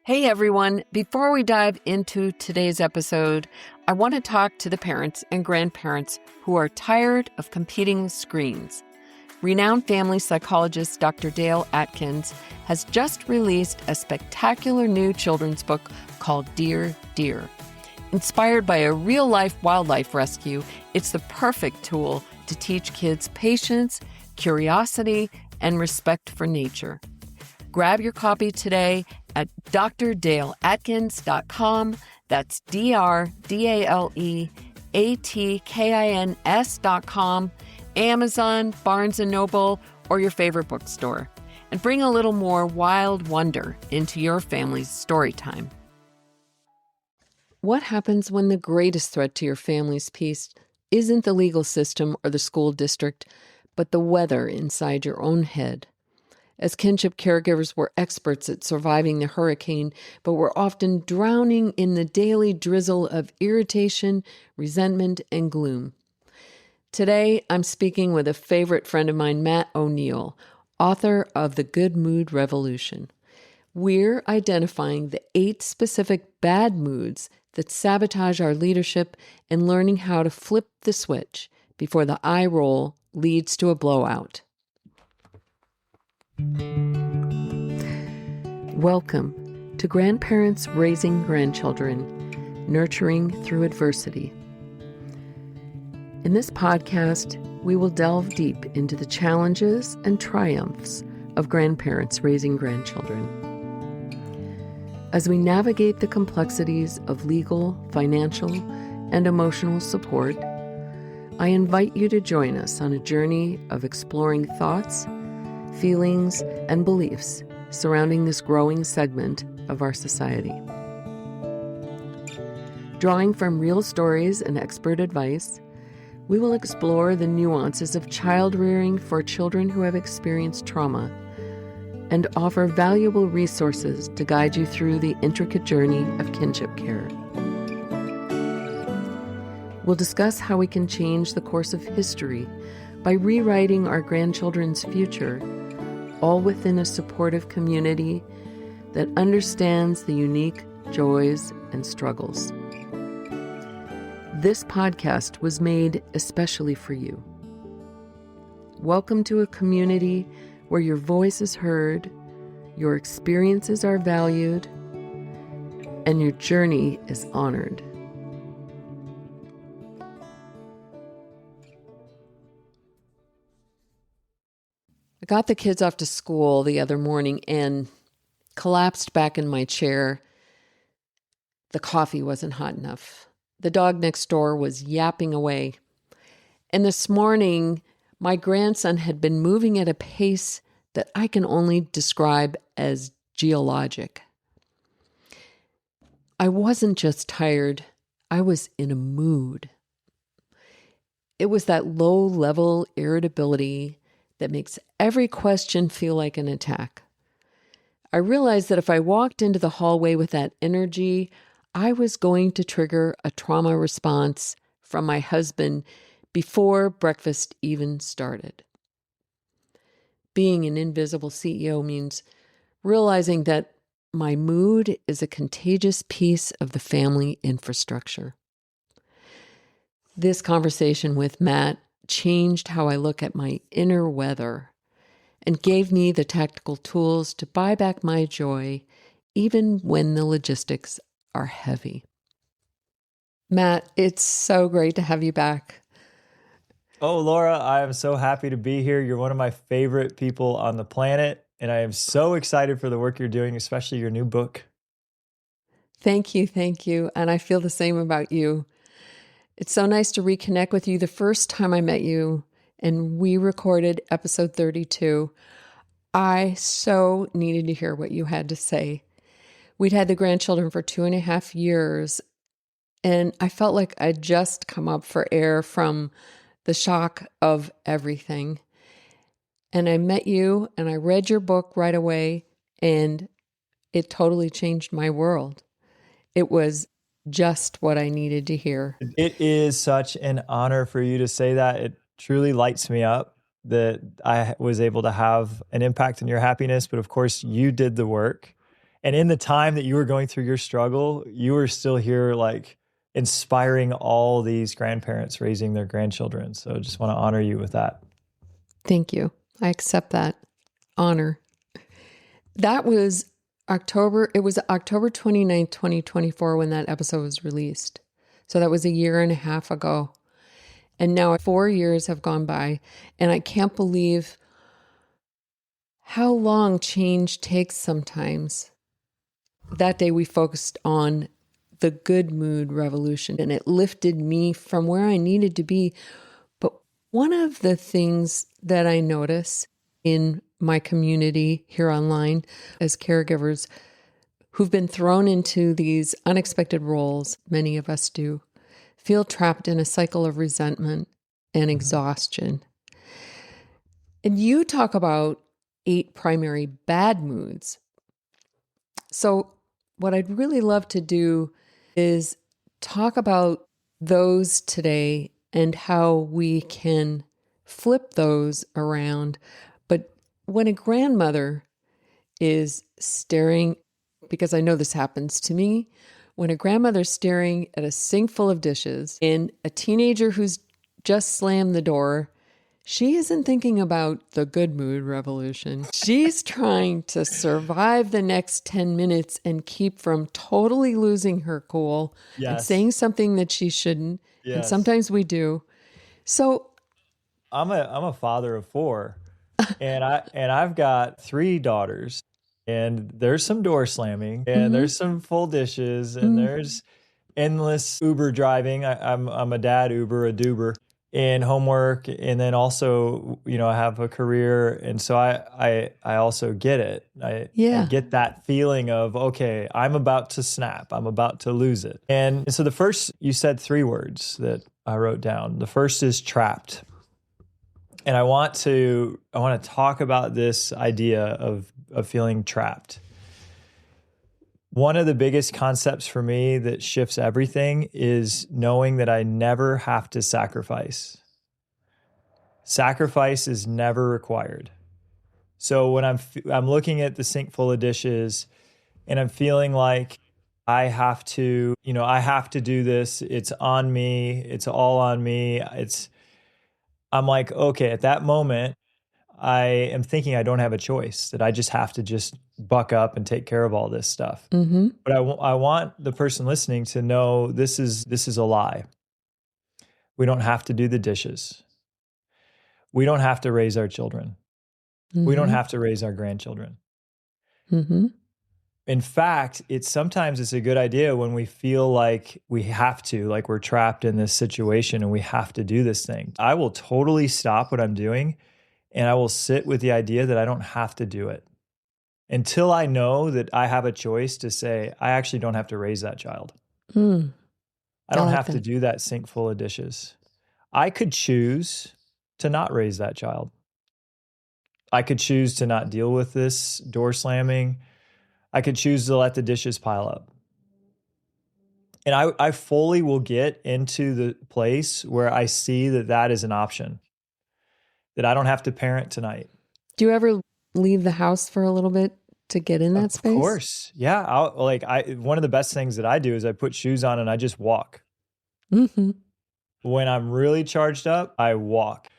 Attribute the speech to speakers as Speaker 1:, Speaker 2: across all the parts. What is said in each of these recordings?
Speaker 1: Hey everyone, before we dive into today's episode, I want to talk to the parents and grandparents who are tired of competing with screens. Renowned family psychologist Dr. Dale Atkins has just released a spectacular new children's book called Dear Deer. Inspired by a real-life wildlife rescue, it's the perfect tool to teach kids patience, curiosity, and respect for nature. Grab your copy today at drdaleatkins.com. That's DRDALEATKINS.com, Amazon, Barnes & Noble, or your favorite bookstore. And bring a little more wild wonder into your family's story time. What happens when the greatest threat to your family's peace isn't the legal system or the school district, but the weather inside your own head? As kinship caregivers, we're experts at surviving the hurricane, but we're often drowning in the daily drizzle of irritation, resentment, and gloom. Today, I'm speaking with a favorite friend of mine, Matt O'Neill, author of The Good Mood Revolution. We're identifying the 8 specific bad moods that sabotage our leadership and learning how to flip the switch before the eye roll leads to a blowout. Welcome to Grandparents Raising Grandchildren, Nurturing Through Adversity. In this podcast, we will delve deep into the challenges and triumphs of grandparents raising grandchildren. As we navigate the complexities of legal, financial, and emotional support, I invite you to join us on a journey of exploring thoughts, feelings, and beliefs surrounding this growing segment of our society. Drawing from real stories and expert advice, we will explore the nuances of child rearing for children who have experienced trauma and offer valuable resources to guide you through the intricate journey of kinship care. We'll discuss how we can change the course of history by rewriting our grandchildren's future, all within a supportive community that understands the unique joys and struggles. This podcast was made especially for you. Welcome to a community where your voice is heard, your experiences are valued, and your journey is honored. I got the kids off to school the other morning and collapsed back in my chair. The coffee wasn't hot enough. The dog next door was yapping away. And this morning, my grandson had been moving at a pace that I can only describe as geologic. I wasn't just tired, I was in a mood. It was that low-level irritability that makes every question feel like an attack. I realized that if I walked into the hallway with that energy, I was going to trigger a trauma response from my husband before breakfast even started. Being an invisible CEO means realizing that my mood is a contagious piece of the family infrastructure. This conversation with Matt changed how I look at my inner weather and gave me the tactical tools to buy back my joy even when the logistics are heavy. Matt, it's so great to have you back.
Speaker 2: Oh, Laura, I am so happy to be here. You're one of my favorite people on the planet, and I am so excited for the work you're doing, especially your new book.
Speaker 1: Thank you. And I feel the same about you. It's so nice to reconnect with you. The first time I met you and we recorded episode 32, I so needed to hear what you had to say. We'd had the grandchildren for 2.5 years, and I felt like I'd just come up for air from the shock of everything. And I met you and I read your book right away, and it totally changed my world. It was just what I needed to hear.
Speaker 2: It is such an honor for you to say that. It truly lights me up that I was able to have an impact on your happiness. But of course, you did the work. And in the time that you were going through your struggle, you were still here, like inspiring all these grandparents raising their grandchildren. So just want to honor you with that.
Speaker 1: Thank you. I accept that honor. That was October 29th, 2024 when that episode was released. So that was a year and a half ago. And now 4 years have gone by, and I can't believe how long change takes sometimes. That day we focused on the good mood revolution, and it lifted me from where I needed to be. But one of the things that I notice in my community here online as caregivers who've been thrown into these unexpected roles, many of us do, feel trapped in a cycle of resentment and exhaustion. And you talk about 8 primary bad moods. So what I'd really love to do is talk about those today and how we can flip those around. But when a grandmother is staring, because I know this happens to me, when a grandmother's staring at a sink full of dishes and a teenager who's just slammed the door, she isn't thinking about the good mood revolution. She's trying to survive the next 10 minutes and keep from totally losing her cool and saying something that she shouldn't. Yes. And sometimes we do. So
Speaker 2: I'm a father of 4 and I've got 3 daughters. And there's some door slamming, and there's some full dishes, and there's endless Uber driving. I'm a dad Uber, a Duber, and homework, and then also, I have a career, and so I also get it. I get that feeling of, okay, I'm about to snap, I'm about to lose it. And so you said 3 words that I wrote down. The first is trapped. And I want to talk about this idea of feeling trapped. One of the biggest concepts for me that shifts everything is knowing that I never have to sacrifice. Sacrifice is never required. So when I'm looking at the sink full of dishes and I'm feeling like I have to do this, it's on me, it's all on me, I'm like, okay, at that moment, I am thinking I don't have a choice, that I just have to just buck up and take care of all this stuff. Mm-hmm. But I want the person listening to know this is a lie. We don't have to do the dishes. We don't have to raise our children. Mm-hmm. We don't have to raise our grandchildren. Mm-hmm. In fact, sometimes it's a good idea when we feel like we have to, like we're trapped in this situation and we have to do this thing. I will totally stop what I'm doing and I will sit with the idea that I don't have to do it until I know that I have a choice to say, I actually don't have to raise that child. I don't have to do that sink full of dishes. I could choose to not raise that child. I could choose to not deal with this door slamming. I could choose to let the dishes pile up. And I fully will get into the place where I see that is an option, that I don't have to parent tonight.
Speaker 1: Do you ever leave the house for a little bit to get in that space?
Speaker 2: Of course. Yeah. One of the best things that I do is I put shoes on and I just walk. Mm-hmm. When I'm really charged up, I walk.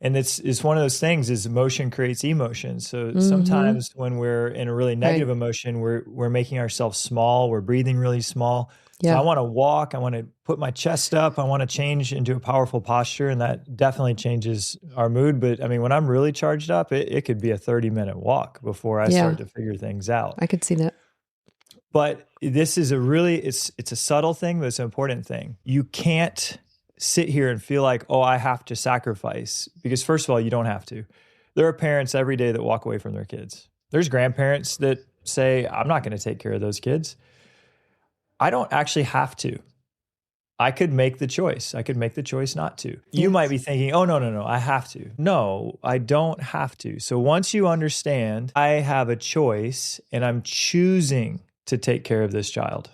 Speaker 2: And it's one of those things is emotion creates emotion. So sometimes when we're in a really negative emotion, we're making ourselves small. We're breathing really small. Yeah. So I want to walk. I want to put my chest up. I want to change into a powerful posture. And that definitely changes our mood. But I mean, when I'm really charged up, it could be a 30-minute walk before I start to figure things out.
Speaker 1: I could see that.
Speaker 2: But this is it's a subtle thing, but it's an important thing. You can't sit here and feel like, oh, I have to sacrifice. Because first of all, you don't have to. There are parents every day that walk away from their kids. There's grandparents that say, I'm not going to take care of those kids. I don't actually have to. I could make the choice. I could make the choice not to. Yes. You might be thinking, oh, no, I have to. No, I don't have to. So once you understand, I have a choice and I'm choosing to take care of this child.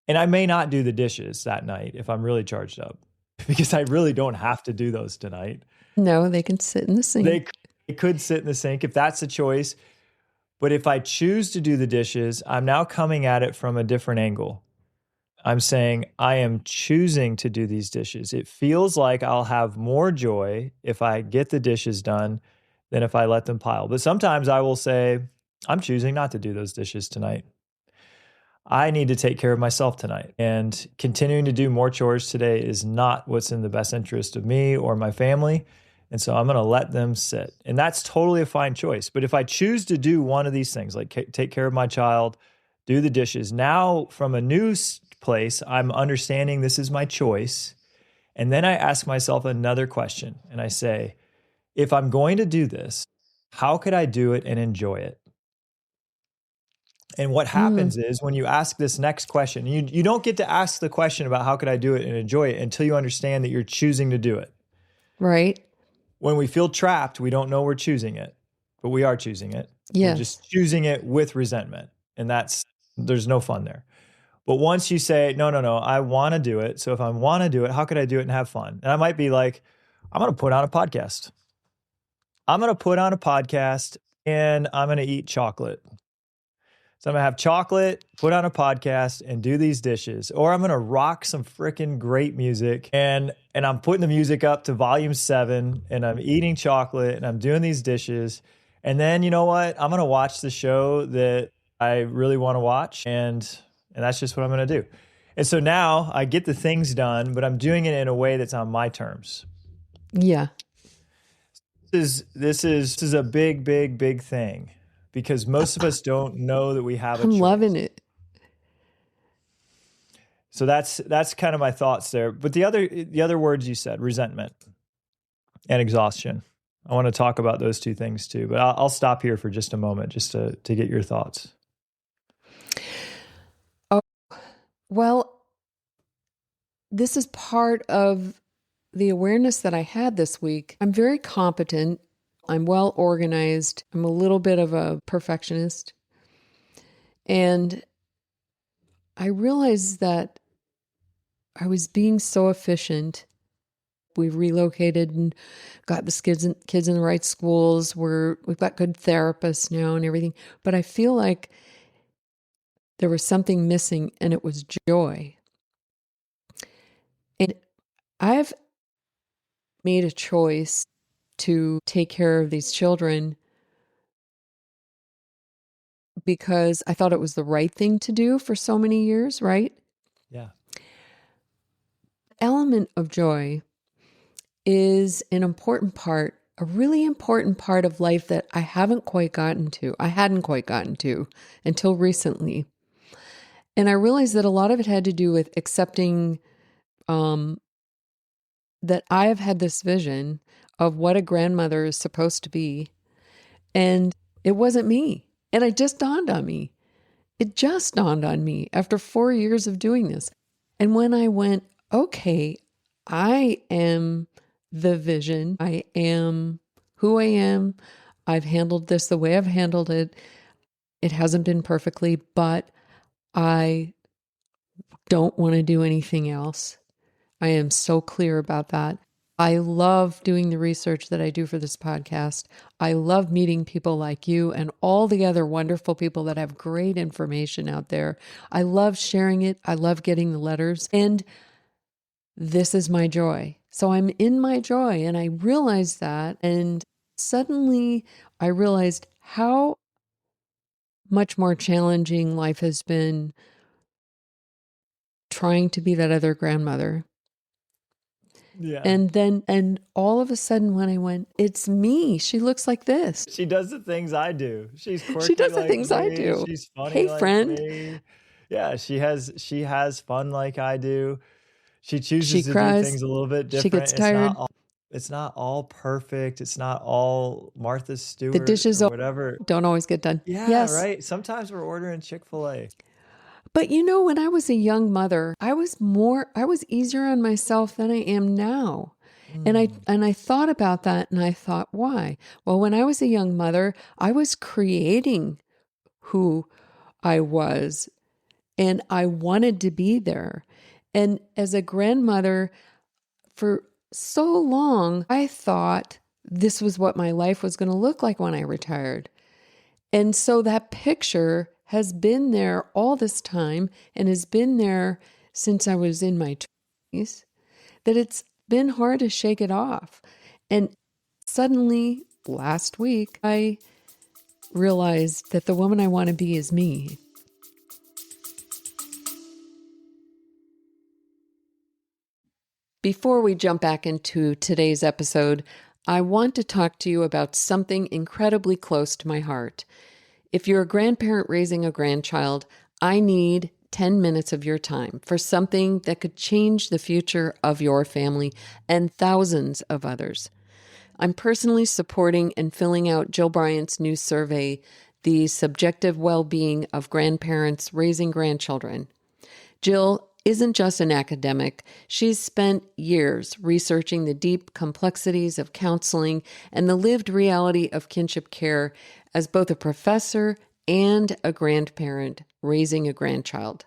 Speaker 2: And I may not do the dishes that night if I'm really charged up because I really don't have to do those tonight.
Speaker 1: No, they can sit in the sink.
Speaker 2: They could sit in the sink if that's a choice. But if I choose to do the dishes, I'm now coming at it from a different angle. I'm saying I am choosing to do these dishes. It feels like I'll have more joy if I get the dishes done than if I let them pile. But sometimes I will say, I'm choosing not to do those dishes tonight. I need to take care of myself tonight. And continuing to do more chores today is not what's in the best interest of me or my family. And so I'm going to let them sit. And that's totally a fine choice. But if I choose to do one of these things, like take care of my child, do the dishes, now from a new place, I'm understanding this is my choice. And then I ask myself another question. And I say, if I'm going to do this, how could I do it and enjoy it? And what happens is when you ask this next question, you don't get to ask the question about how could I do it and enjoy it until you understand that you're choosing to do it.
Speaker 1: Right.
Speaker 2: When we feel trapped, we don't know we're choosing it, but we are choosing it.
Speaker 1: Yes.
Speaker 2: We're just choosing it with resentment. And there's no fun there. But once you say, no, I want to do it. So if I want to do it, how could I do it and have fun? And I might be like, I'm going to put on a podcast. I'm going to put on a podcast and I'm going to eat chocolate. So I'm going to have chocolate, put on a podcast, and do these dishes. Or I'm going to rock some freaking great music. And I'm putting the music up to volume 7, and I'm eating chocolate, and I'm doing these dishes. And then, you know what? I'm going to watch the show that I really want to watch. And that's just what I'm going to do. And so now I get the things done, but I'm doing it in a way that's on my terms.
Speaker 1: Yeah.
Speaker 2: This is a big thing. Because most of us don't know that we have a choice.
Speaker 1: I'm loving it.
Speaker 2: So that's kind of my thoughts there. But the other words you said, resentment and exhaustion. I want to talk about those two things too. But I'll stop here for just a moment just to get your thoughts.
Speaker 1: Oh, well, this is part of the awareness that I had this week. I'm very competent. I'm well organized. I'm a little bit of a perfectionist. And I realized that I was being so efficient. We relocated and got the kids in the right schools. We've got good therapists now and everything. But I feel like there was something missing, and it was joy. And I've made a choice to take care of these children because I thought it was the right thing to do for so many years, right?
Speaker 2: Yeah.
Speaker 1: Element of joy is an important part, a really important part of life that I hadn't quite gotten to until recently. And I realized that a lot of it had to do with accepting that I have had this vision of what a grandmother is supposed to be, and it wasn't me. And it just dawned on me. It just dawned on me after 4 years of doing this. And when I went, okay, I am the vision. I am who I am. I've handled this the way I've handled it. It hasn't been perfectly, but I don't want to do anything else. I am so clear about that. I love doing the research that I do for this podcast. I love meeting people like you and all the other wonderful people that have great information out there. I love sharing it. I love getting the letters. And this is my joy. So I'm in my joy, and I realized that. And suddenly I realized how much more challenging life has been trying to be that other grandmother.
Speaker 2: Yeah.
Speaker 1: And all of a sudden when I went, it's me. She looks like this.
Speaker 2: She does the things I do. She's quirky.
Speaker 1: She does the
Speaker 2: like
Speaker 1: things
Speaker 2: me.
Speaker 1: I do.
Speaker 2: She's funny.
Speaker 1: Hey,
Speaker 2: like
Speaker 1: friend.
Speaker 2: Me. Yeah, she has fun like I do. She chooses
Speaker 1: She
Speaker 2: to
Speaker 1: cries.
Speaker 2: do things a little bit different.
Speaker 1: She gets tired.
Speaker 2: It's not all perfect. It's not all Martha Stewart
Speaker 1: The dishes
Speaker 2: or whatever.
Speaker 1: Don't always get done.
Speaker 2: Yeah,
Speaker 1: yes.
Speaker 2: Right. Sometimes we're ordering Chick-fil-A.
Speaker 1: But when I was a young mother, I was easier on myself than I am now. And I thought about that, and I thought, why? Well, when I was a young mother, I was creating who I was, and I wanted to be there. And as a grandmother, for so long, I thought this was what my life was going to look like when I retired. And so that picture has been there all this time and has been there since I was in my 20s, that it's been hard to shake it off. And suddenly, last week, I realized that the woman I want to be is me. Before we jump back into today's episode, I want to talk to you about something incredibly close to my heart. If you're a grandparent raising a grandchild, I need 10 minutes of your time for something that could change the future of your family and thousands of others. I'm personally supporting and filling out Jill Bryant's new survey, The Subjective Well-Being of Grandparents Raising Grandchildren. Jill isn't just an academic. She's spent years researching the deep complexities of counseling and the lived reality of kinship care as both a professor and a grandparent raising a grandchild.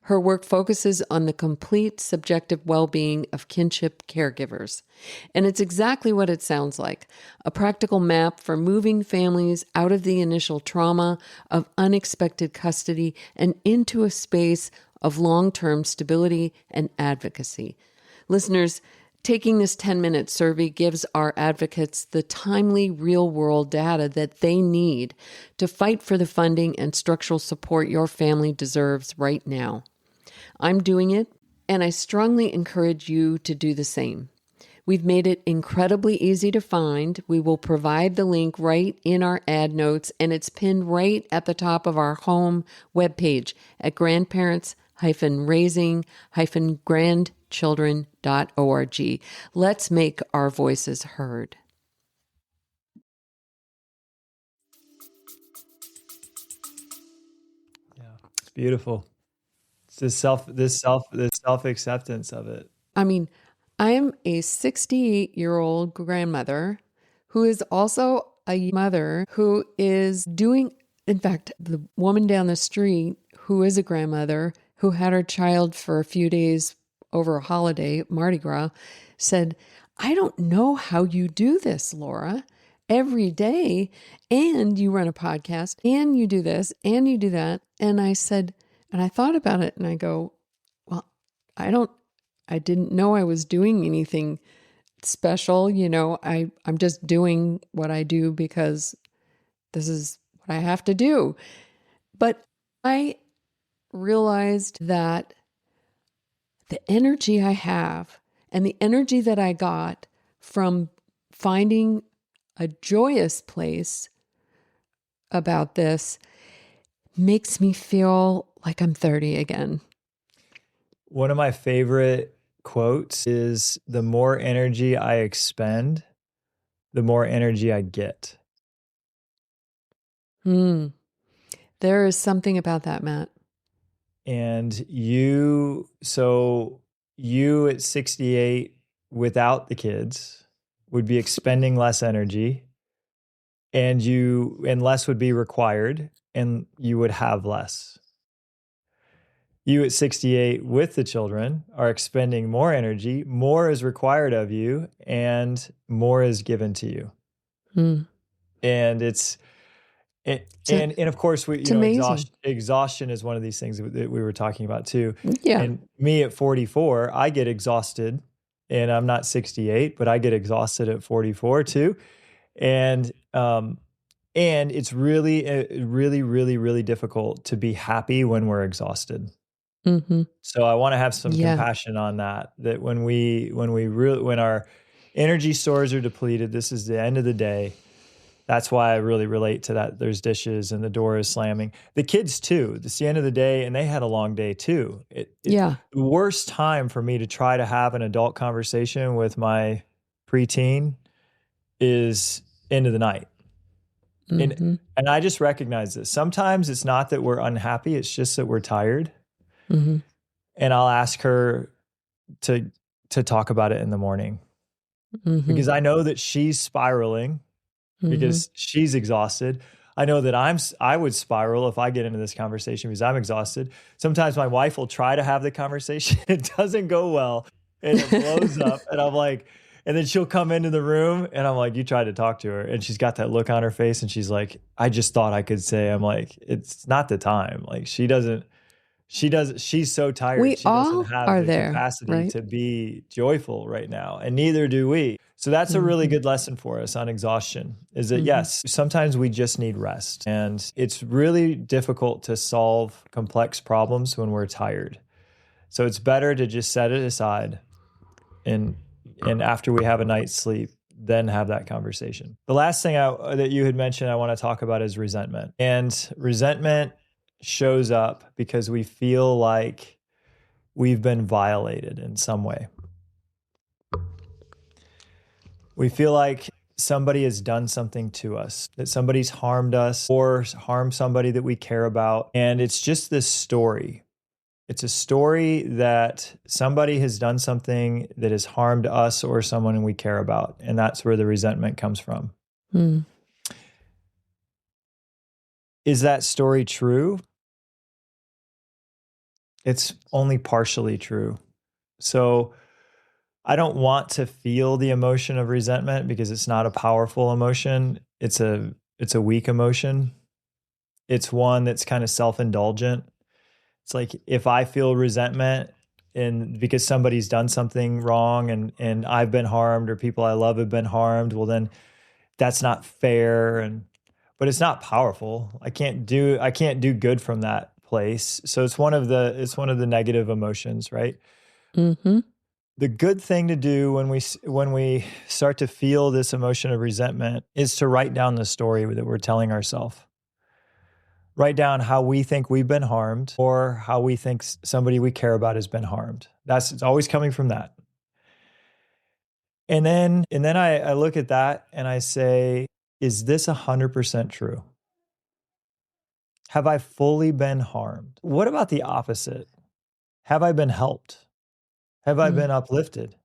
Speaker 1: Her work focuses on the complete subjective well-being of kinship caregivers. And it's exactly what it sounds like, a practical map for moving families out of the initial trauma of unexpected custody and into a space of long-term stability and advocacy. Listeners, taking this 10-minute survey gives our advocates the timely, real-world data that they need to fight for the funding and structural support your family deserves right now. I'm doing it, and I strongly encourage you to do the same. We've made it incredibly easy to find. We will provide the link right in our ad notes, and it's pinned right at the top of our home webpage at grandparents-raising-grandchildren.org. Let's make our voices heard.
Speaker 2: Yeah, it's beautiful. It's this self-acceptance of it.
Speaker 1: I mean, I am a 68-year-old grandmother who is also a mother who is doing, in fact, the woman down the street who is a grandmother who had her child for a few days over a holiday, Marty Gras, said, I don't know how you do this, Laura, every day. And you run a podcast and you do this and you do that. And I said, and I thought about it and I go, well, I didn't know I was doing anything special. You know, I'm just doing what I do because this is what I have to do. But I realized that the energy I have and the energy that I got from finding a joyous place about this makes me feel like I'm 30 again.
Speaker 2: One of my favorite quotes is, the more energy I expend, the more energy I get.
Speaker 1: There is something about that, Matt.
Speaker 2: And you at 68 without the kids would be expending less energy, and less would be required, and you would have less. You at 68 with the children are expending more energy, more is required of you, and more is given to you. And and of course, exhaustion is one of these things that we were talking about too.
Speaker 1: Yeah.
Speaker 2: And me at 44, I get exhausted, and I'm not 68, but I get exhausted at 44 too. And it's really, really, really, really difficult to be happy when we're exhausted. So I want to have some compassion on that when our energy stores are depleted, this is the end of the day. That's why I really relate to that. There's dishes and the door is slamming. The kids too. It's the end of the day and they had a long day too. The worst time for me to try to have an adult conversation with my preteen is end of the night. And I just recognize this. Sometimes it's not that we're unhappy. It's just that we're tired. And I'll ask her to talk about it in the morning because I know that she's spiraling because she's exhausted. I know that I would spiral if I get into this conversation because I'm exhausted. Sometimes my wife will try to have the conversation. It doesn't go well and it blows up. And I'm like, And then she'll come into the room and I'm like, you tried to talk to her. And she's got that look on her face and she's like, I just thought I could say, I'm like, it's not the time. Like she's so tired.
Speaker 1: We
Speaker 2: She doesn't
Speaker 1: all
Speaker 2: have
Speaker 1: are
Speaker 2: the
Speaker 1: there,
Speaker 2: capacity
Speaker 1: right?
Speaker 2: to be joyful right now. And neither do we. So that's a really
Speaker 1: Mm-hmm.
Speaker 2: good lesson for us on exhaustion is that
Speaker 1: Mm-hmm.
Speaker 2: yes, sometimes we just need rest. And it's really difficult to solve complex problems when we're tired. So it's better to just set it aside and after we have a night's sleep, then have that conversation. The last thing that you had mentioned I want to talk about is resentment. And resentment shows up because we feel like we've been violated in some way. We feel like somebody has done something to us, that somebody's harmed us or harmed somebody that we care about. And it's just this story. It's a story that somebody has done something that has harmed us or someone we care about. And that's where the resentment comes from.
Speaker 1: Mm.
Speaker 2: Is that story true? It's only partially true. So I don't want to feel the emotion of resentment because it's not a powerful emotion. It's a weak emotion. It's one that's kind of self-indulgent. It's like if I feel resentment and because somebody's done something wrong and I've been harmed or people I love have been harmed, well then that's not fair but it's not powerful. I can't do good from that place. So it's one of the negative emotions, right?
Speaker 1: Mm-hmm.
Speaker 2: The good thing to do when we start to feel this emotion of resentment is to write down the story that we're telling ourselves. Write down how we think we've been harmed or how we think somebody we care about has been harmed. It's always coming from that. And then I look at that and I say, is this 100% true? Have I fully been harmed? What about the opposite? Have I been helped? Have I been uplifted?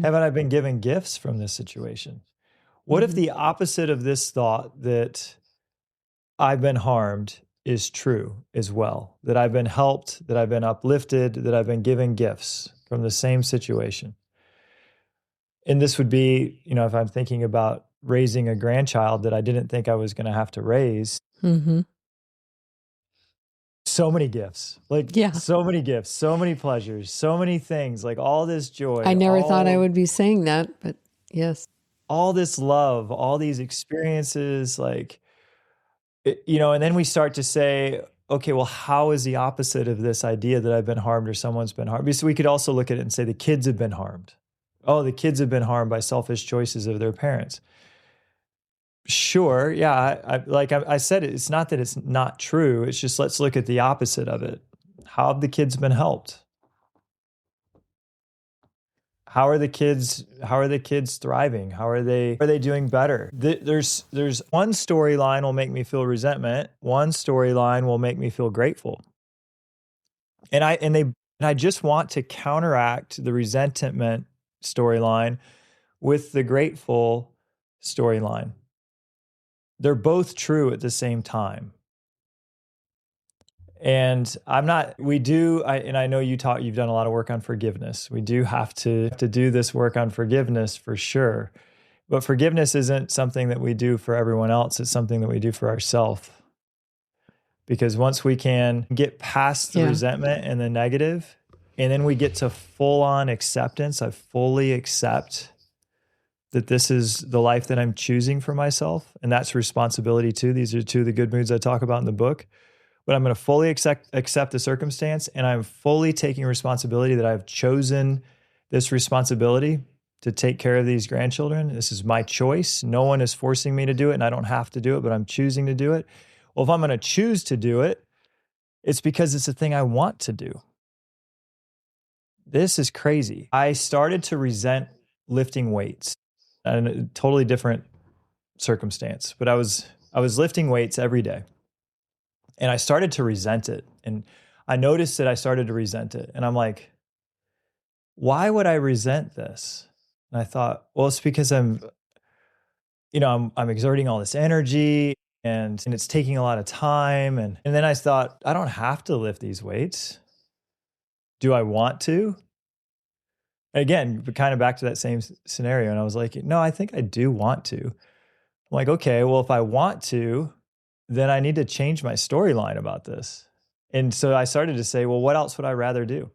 Speaker 2: Haven't I been given gifts from this situation? What if the opposite of this thought that I've been harmed is true as well? That I've been helped, that I've been uplifted, that I've been given gifts from the same situation? And this would be, if I'm thinking about raising a grandchild that I didn't think I was going to have to raise.
Speaker 1: Mm-hmm.
Speaker 2: So many gifts,
Speaker 1: Yeah.
Speaker 2: so many gifts, so many pleasures, so many things, like all this joy.
Speaker 1: I never thought I would be saying that, but yes.
Speaker 2: All this love, all these experiences, and then we start to say, okay, well, how is the opposite of this idea that I've been harmed or someone's been harmed? So we could also look at it and say the kids have been harmed. Oh, the kids have been harmed by selfish choices of their parents. Sure, yeah. I said, it's not that it's not true. It's just let's look at the opposite of it. How have the kids been helped? How are the kids thriving? How are they doing better? There's one storyline will make me feel resentment. One storyline will make me feel grateful. And I just want to counteract the resentment storyline with the grateful storyline. They're both true at the same time. And I know you've done a lot of work on forgiveness. We do have to do this work on forgiveness for sure. But forgiveness isn't something that we do for everyone else. It's something that we do for ourselves. Because once we can get past the resentment and the negative, and then we get to full on acceptance, I fully accept that this is the life that I'm choosing for myself. And that's responsibility too. These are two of the good moods I talk about in the book. But I'm going to fully accept the circumstance, and I'm fully taking responsibility that I've chosen this responsibility to take care of these grandchildren. This is my choice. No one is forcing me to do it, and I don't have to do it, but I'm choosing to do it. Well, if I'm going to choose to do it, it's because it's a thing I want to do. This is crazy. I started to resent lifting weights, in a totally different circumstance, but I was lifting weights every day. And I started to resent it. And I noticed that I started to resent it. And I'm like, why would I resent this? And I thought, well, it's because I'm exerting all this energy and it's taking a lot of time. And then I thought, I don't have to lift these weights. Do I want to? Again, but kind of back to that same scenario. And I was like, no, I think I do want to. I'm like, okay, well, if I want to, then I need to change my storyline about this. And so I started to say, well, what else would I rather do?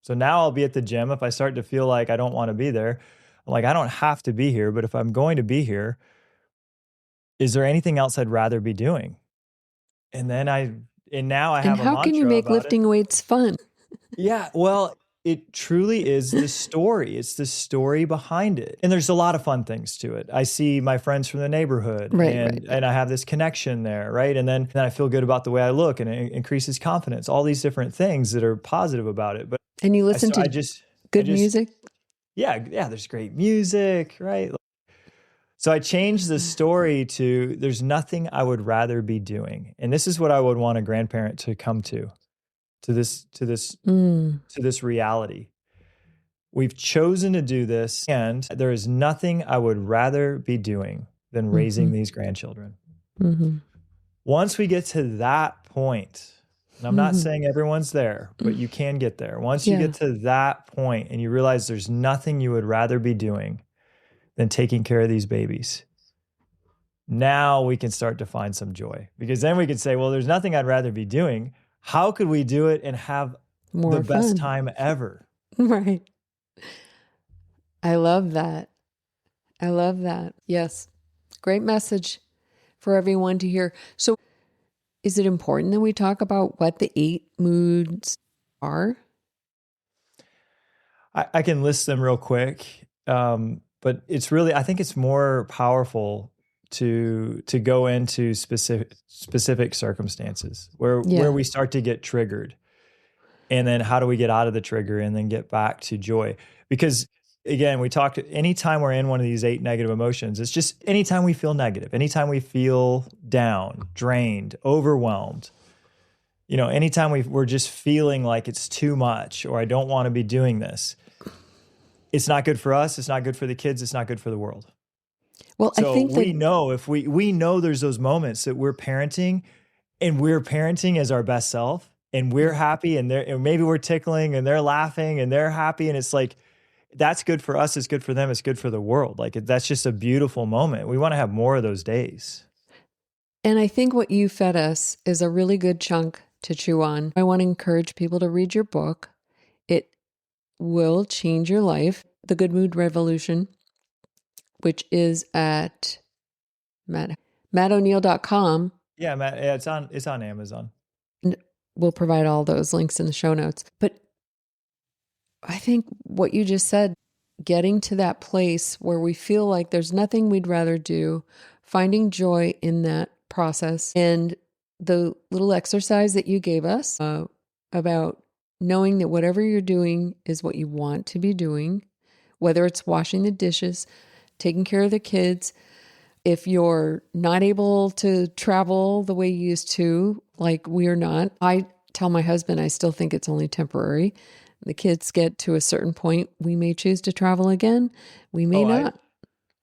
Speaker 2: So now I'll be at the gym. If I start to feel like I don't want to be there, I'm like, I don't have to be here, but if I'm going to be here, is there anything else I'd rather be doing? And now I
Speaker 1: And
Speaker 2: have a
Speaker 1: how can you
Speaker 2: mantra
Speaker 1: make
Speaker 2: about it.
Speaker 1: lifting weights fun?
Speaker 2: Yeah, well, it truly is the story. It's the story behind it. And there's a lot of fun things to it. I see my friends from the neighborhood
Speaker 1: Right.
Speaker 2: and I have this connection there, right? And then I feel good about the way I look and it increases confidence, all these different things that are positive about it. But
Speaker 1: And you listen to good music?
Speaker 2: Yeah, there's great music, right? So I changed the story to there's nothing I would rather be doing. And this is what I would want a grandparent to come to this reality. We've chosen to do this, and there is nothing I would rather be doing than raising these grandchildren. Once we get to that point, and I'm not saying everyone's there, but you can get there. Once you get to that point and you realize there's nothing you would rather be doing than taking care of these babies, now we can start to find some joy. Because then we could say, well, there's nothing I'd rather be doing. How could we do it and have the best time ever?
Speaker 1: Right. I love that. Yes. Great message for everyone to hear. So is it important that we talk about what the 8 moods are?
Speaker 2: I can list them real quick. But it's really, I think it's more powerful to go into specific circumstances where we start to get triggered. And then how do we get out of the trigger and then get back to joy? Because again, we talked, anytime we're in one of these 8 negative emotions, it's just anytime we feel negative, anytime we feel down, drained, overwhelmed, anytime we're just feeling like it's too much or I don't want to be doing this, it's not good for us. It's not good for the kids. It's not good for the world.
Speaker 1: Well,
Speaker 2: so
Speaker 1: I think
Speaker 2: we know if we know there's those moments that we're parenting as our best self and we're happy and maybe we're tickling and they're laughing and they're happy. And it's like, that's good for us. It's good for them. It's good for the world. Like that's just a beautiful moment. We want to have more of those days.
Speaker 1: And I think what you fed us is a really good chunk to chew on. I want to encourage people to read your book. It will change your life. The Good Mood Revolution, which is at mattoneil.com.
Speaker 2: Yeah, Matt, it's on Amazon.
Speaker 1: And we'll provide all those links in the show notes. But I think what you just said, getting to that place where we feel like there's nothing we'd rather do, finding joy in that process, and the little exercise that you gave us about knowing that whatever you're doing is what you want to be doing, whether it's washing the dishes, taking care of the kids. If you're not able to travel the way you used to, like we are not, I tell my husband I still think it's only temporary. The kids get to a certain point, we may choose to travel again. We may not.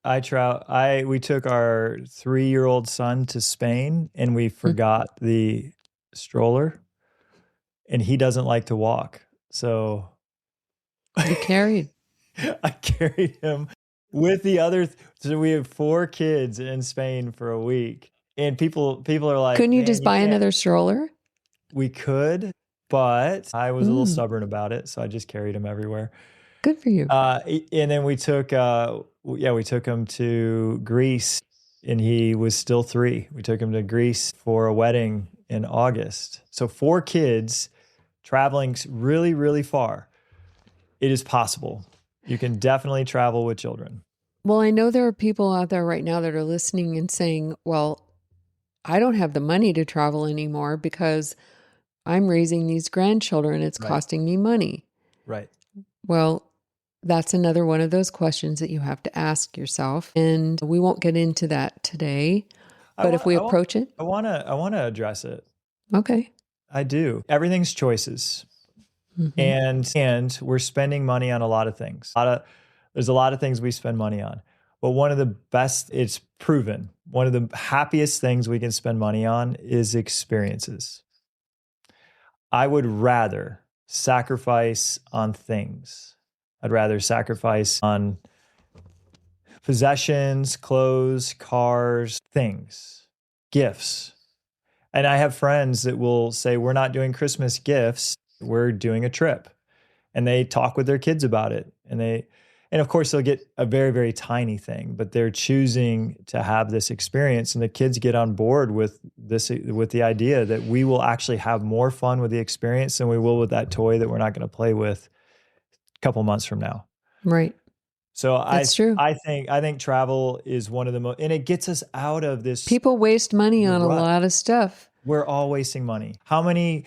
Speaker 2: We took our 3-year-old son to Spain and we forgot the stroller and he doesn't like to walk. So
Speaker 1: you carried.
Speaker 2: I carried him with the other. So we have 4 kids in Spain for a week and people are like,
Speaker 1: couldn't you just buy another stroller?
Speaker 2: We could, but I was a little stubborn about it. So I just carried him everywhere.
Speaker 1: Good for you.
Speaker 2: And then we took him to Greece and he was still 3. We took him to Greece for a wedding in August. So 4 kids traveling really, really far. It is possible. You can definitely travel with children.
Speaker 1: Well, I know there are people out there right now that are listening and saying, well, I don't have the money to travel anymore because I'm raising these grandchildren. It's costing me money.
Speaker 2: Right.
Speaker 1: Well, that's another one of those questions that you have to ask yourself. And we won't get into that today. But if we approach it.
Speaker 2: I want to address it.
Speaker 1: Okay.
Speaker 2: I do. Everything's choices. And we're spending money on a lot of things. There's a lot of things we spend money on. But one of the best, it's proven, one of the happiest things we can spend money on is experiences. I would rather sacrifice on things. I'd rather sacrifice on possessions, clothes, cars, things, gifts. And I have friends that will say, we're not doing Christmas gifts, we're doing a trip. And they talk with their kids about it. And of course they'll get a very, very tiny thing, but they're choosing to have this experience. And the kids get on board with this, with the idea that we will actually have more fun with the experience than we will with that toy that we're not going to play with a couple months from now.
Speaker 1: Right.
Speaker 2: So
Speaker 1: That's true.
Speaker 2: I think travel is one of the most, and it gets us out of this.
Speaker 1: People waste money on a lot of stuff.
Speaker 2: We're all wasting money. How many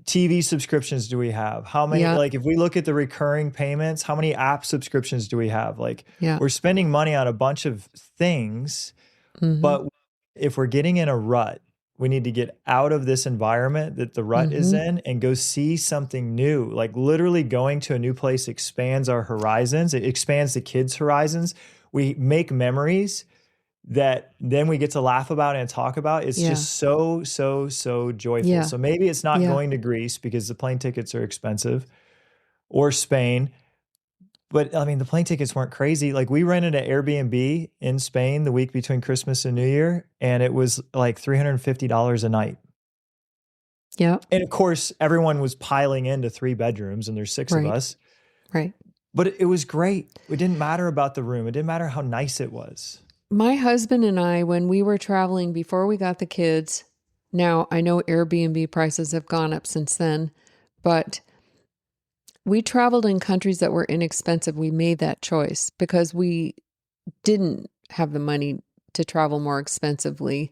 Speaker 2: TV subscriptions do we have? How many, like if we look at the recurring payments, how many app subscriptions do we have? Like we're spending money on a bunch of things, but if we're getting in a rut, we need to get out of this environment that the rut is in and go see something new. Like literally going to a new place expands our horizons. It expands the kids' horizons. We make memories that then we get to laugh about and talk about. It's just so joyful.
Speaker 1: Yeah.
Speaker 2: So maybe it's not going to Greece because the plane tickets are expensive, or Spain. But I mean, the plane tickets weren't crazy. Like we rented an Airbnb in Spain the week between Christmas and New Year, and it was like $350 a night.
Speaker 1: Yeah.
Speaker 2: And of course, everyone was piling into 3 bedrooms and there's 6 of us.
Speaker 1: Right.
Speaker 2: But it was great. It didn't matter about the room. It didn't matter how nice it was.
Speaker 1: My husband and I, when we were traveling before we got the kids, now I know Airbnb prices have gone up since then, but we traveled in countries that were inexpensive. We made that choice because we didn't have the money to travel more expensively.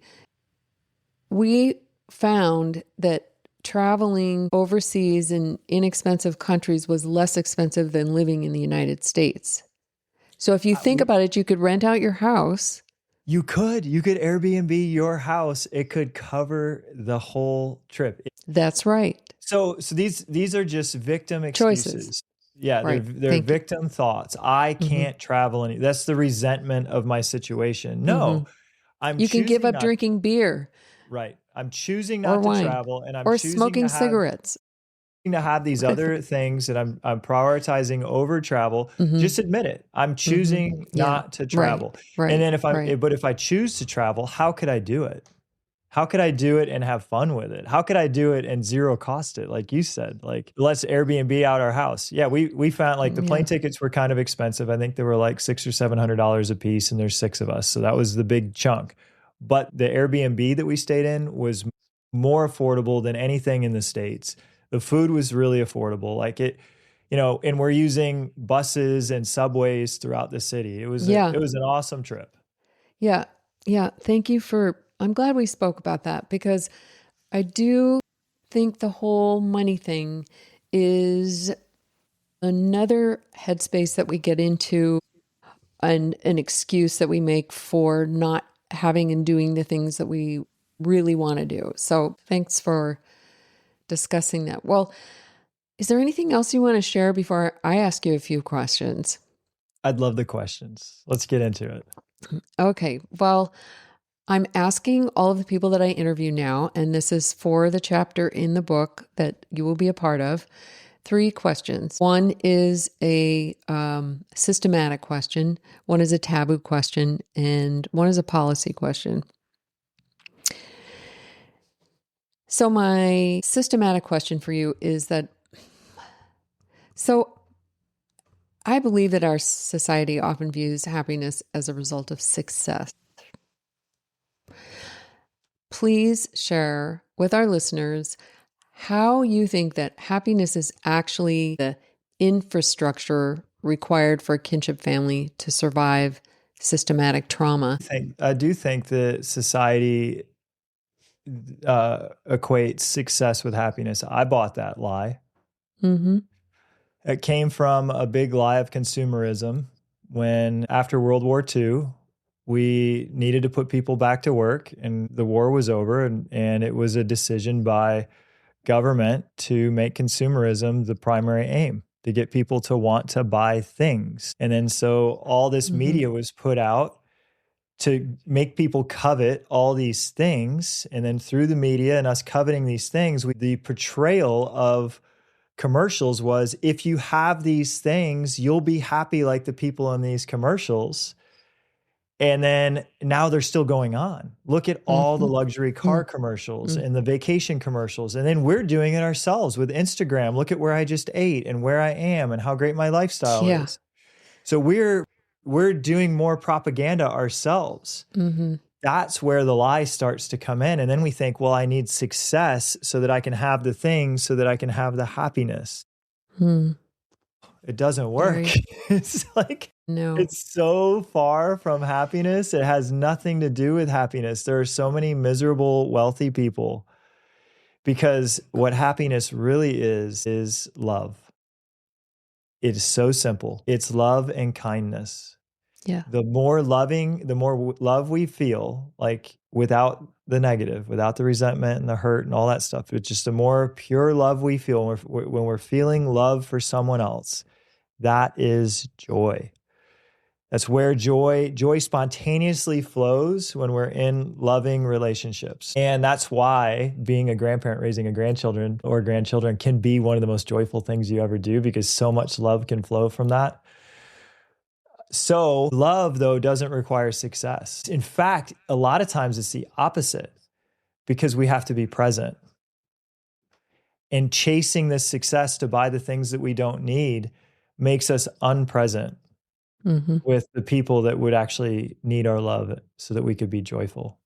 Speaker 1: We found that traveling overseas in inexpensive countries was less expensive than living in the United States. So if you think about it, you could rent out your house.
Speaker 2: You could Airbnb your house. It could cover the whole trip.
Speaker 1: That's right.
Speaker 2: So these are just victim excuses.
Speaker 1: Choices.
Speaker 2: Yeah,
Speaker 1: Right.
Speaker 2: they're victim thoughts. I can't travel any. That's the resentment of my situation. No,
Speaker 1: You can give up
Speaker 2: not,
Speaker 1: drinking beer.
Speaker 2: Right. I'm choosing not to
Speaker 1: wine,
Speaker 2: travel, and I'm
Speaker 1: or
Speaker 2: choosing
Speaker 1: smoking
Speaker 2: to have,
Speaker 1: cigarettes.
Speaker 2: to have these other things that I'm prioritizing over travel. Just admit it. I'm choosing not to travel.
Speaker 1: Right.
Speaker 2: And then but if I choose to travel, how could I do it? How could I do it and have fun with it? How could I do it and zero cost it? Like you said, like let's Airbnb out our house. Yeah, we found like the plane tickets were kind of expensive. I think they were like $600 or $700 a piece, and there's 6 of us. So that was the big chunk. But the Airbnb that we stayed in was more affordable than anything in the States. The food was really affordable. Like it, and we're using buses and subways throughout the city. It was it was an awesome trip.
Speaker 1: Yeah. Yeah. Thank you I'm glad we spoke about that, because I do think the whole money thing is another headspace that we get into, an excuse that we make for not having and doing the things that we really want to do. So thanks for discussing that. Well, is there anything else you want to share before I ask you a few questions?
Speaker 2: I'd love the questions. Let's get into it.
Speaker 1: Okay. Well, I'm asking all of the people that I interview now, and this is for the chapter in the book that you will be a part of, 3 questions. One is a systematic question, one is a taboo question, and one is a policy question. So my systematic question for you is that, so I believe that our society often views happiness as a result of success. Please share with our listeners how you think that happiness is actually the infrastructure required for a kinship family to survive systematic trauma.
Speaker 2: I do think that society equates success with happiness. I bought that lie. It came from a big lie of consumerism when, after World War II, we needed to put people back to work, and the war was over, and it was a decision by government to make consumerism the primary aim, to get people to want to buy things. And then so all this media was put out to make people covet all these things. And then through the media and us coveting these things, the portrayal of commercials was, if you have these things, you'll be happy like the people in these commercials. And then now they're still going on. Look at all the luxury car commercials and the vacation commercials. And then we're doing it ourselves with Instagram. Look at where I just ate and where I am and how great my lifestyle is. So we're doing more propaganda ourselves. That's where the lie starts to come in. And then we think, well, I need success so that I can have the things, so that I can have the happiness. It doesn't work. It's like, no, it's so far from happiness. It has nothing to do with happiness. There are so many miserable, wealthy people, because what happiness really is love. It is so simple. It's love and kindness. Yeah. The more love we feel, like without the negative, without the resentment and the hurt and all that stuff, it's just the more pure love we feel when we're feeling love for someone else. That is joy. That's where joy spontaneously flows when we're in loving relationships. And that's why being a grandparent, raising a grandchildren or grandchildren can be one of the most joyful things you ever do, because so much love can flow from that. So love, though, doesn't require success. In fact, a lot of times it's the opposite, because we have to be present. And chasing this success to buy the things that we don't need makes us unpresent with the people that would actually need our love so that we could be joyful.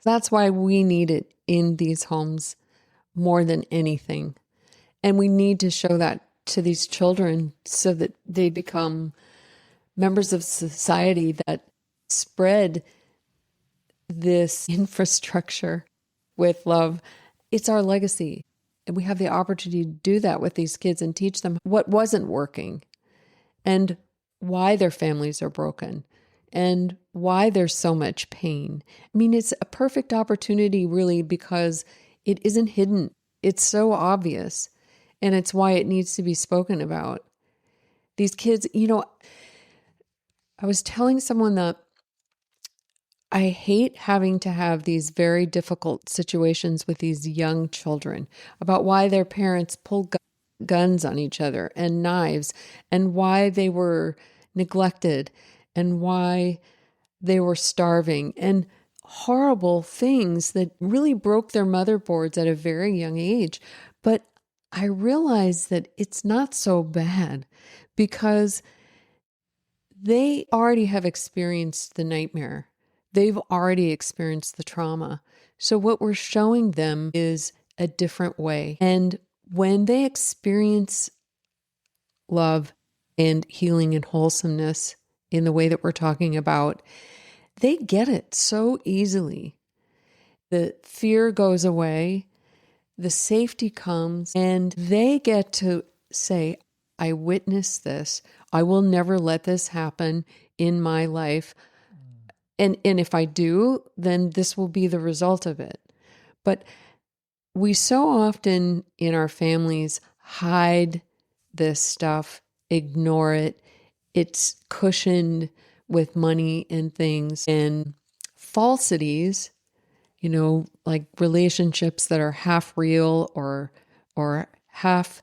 Speaker 1: That's why we need it in these homes more than anything. And we need to show that to these children so that they become members of society that spread this infrastructure with love. It's our legacy. And we have the opportunity to do that with these kids and teach them what wasn't working and why their families are broken and why there's so much pain. I mean, it's a perfect opportunity, really, because it isn't hidden. It's so obvious, and it's why it needs to be spoken about. These kids, I was telling someone that I hate having to have these very difficult situations with these young children about why their parents pull guns on each other and knives, and why they were neglected, and why they were starving, and horrible things that really broke their motherboards at a very young age. But I realized that it's not so bad, because they already have experienced the nightmare. They've already experienced the trauma. So what we're showing them is a different way. And when they experience love and healing and wholesomeness in the way that we're talking about, they get it so easily. The fear goes away, the safety comes, and they get to say, I witnessed this. I will never let this happen in my life. And if I do, then this will be the result of it. But we so often in our families hide this stuff, ignore it. It's cushioned with money and things and falsities, like relationships that are half real or half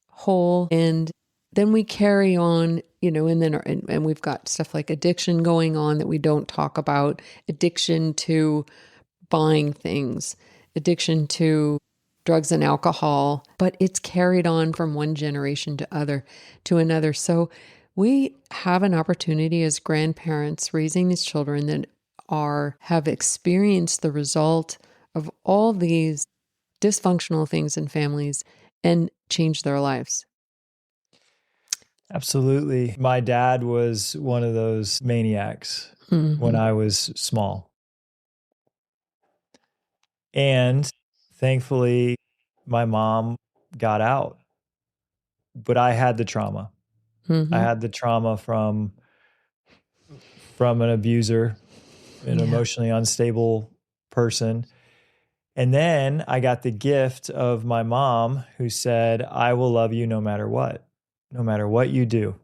Speaker 1: whole. And then we carry on, and we've got stuff like addiction going on that we don't talk about, addiction to buying things, addiction to drugs and alcohol, but it's carried on from one generation to another. So we have an opportunity as grandparents raising these children that have experienced the result of all these dysfunctional things in families and change their lives.
Speaker 2: Absolutely. My dad was one of those maniacs when I was small. And thankfully, my mom got out. But I had the trauma. I had the trauma from an abuser, an emotionally unstable person. And then I got the gift of my mom, who said, I will love you no matter what you do.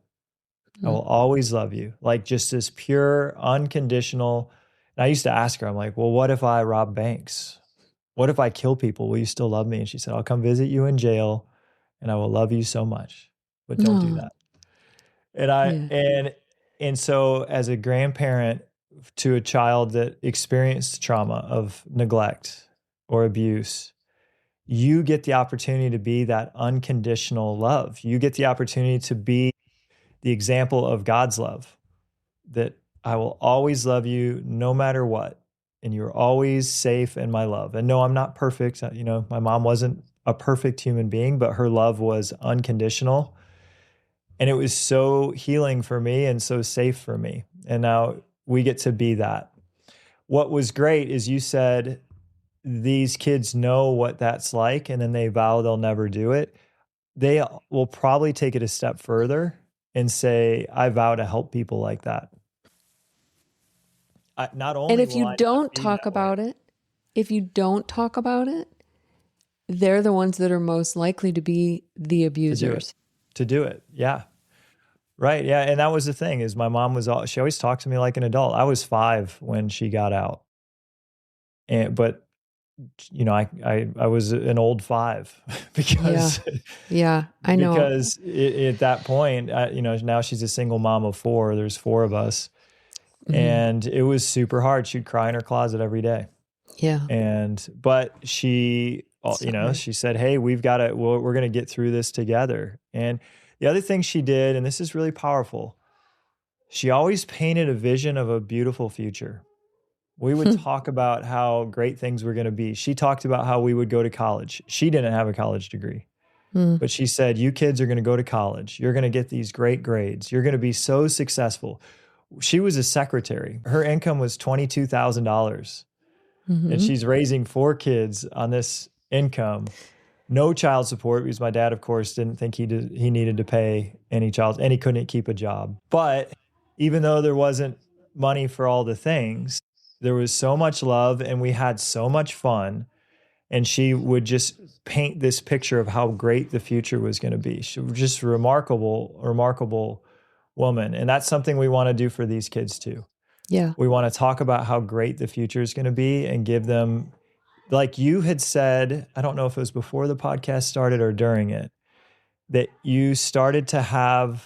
Speaker 2: I will always love you. Like just this pure, unconditional. And I used to ask her, I'm like, well, what if I rob banks? What if I kill people? Will you still love me? And she said, I'll come visit you in jail and I will love you so much, but don't do
Speaker 1: No.
Speaker 2: that. And
Speaker 1: Yeah.
Speaker 2: and so as a grandparent to a child that experienced trauma of neglect or abuse, you get the opportunity to be that unconditional love. You get the opportunity to be the example of God's love, that I will always love you no matter what. And you're always safe in my love. And no, I'm not perfect. You know, my mom wasn't a perfect human being, but her love was unconditional. And it was so healing for me and so safe for me. And now we get to be that. What was great is you said these kids know what that's like, and then they vow they'll never do it. They will probably take it a step further and say, I vow to help people like that. Not
Speaker 1: And
Speaker 2: only
Speaker 1: if
Speaker 2: will
Speaker 1: you
Speaker 2: I not
Speaker 1: don't
Speaker 2: be
Speaker 1: talk
Speaker 2: that way,
Speaker 1: about it, if you don't talk about it, they're the ones that are most likely to be the
Speaker 2: to do it,
Speaker 1: abusers.
Speaker 2: to do it. Yeah. Right. Yeah. And that was the thing is my mom she always talked to me like an adult. I was 5 when she got out. But you know, I was an old 5
Speaker 1: Yeah.
Speaker 2: because
Speaker 1: Yeah. I know.
Speaker 2: at that point, you know, now she's a single mom of 4. There's 4 of us.
Speaker 1: Mhm.
Speaker 2: And it was super hard. She'd cry in her closet every day.
Speaker 1: Yeah.
Speaker 2: But she, you know,
Speaker 1: Sorry.
Speaker 2: she said, hey, we're going to get through this together. And the other thing she did, and this is really powerful, she always painted a vision of a beautiful future. We would talk about how great things were going to be. She talked about how we would go to college. She didn't have a college degree,
Speaker 1: Mm.
Speaker 2: but she said, you kids are going to go to college. You're going to get these great grades. You're going to be so successful. She was a secretary. Her income was $22,000, and
Speaker 1: Mhm.
Speaker 2: she's raising 4 kids on this income. No child support, because my dad, of course, didn't think he needed to pay any child, and he couldn't keep a job. But even though there wasn't money for all the things, there was so much love, and we had so much fun. And she would just paint this picture of how great the future was going to be. She was just a remarkable woman. And that's something we want to do for these kids too.
Speaker 1: Yeah.
Speaker 2: We want to talk about how great the future is going to be and give them, like you had said, I don't know if it was before the podcast started or during it, that you started to have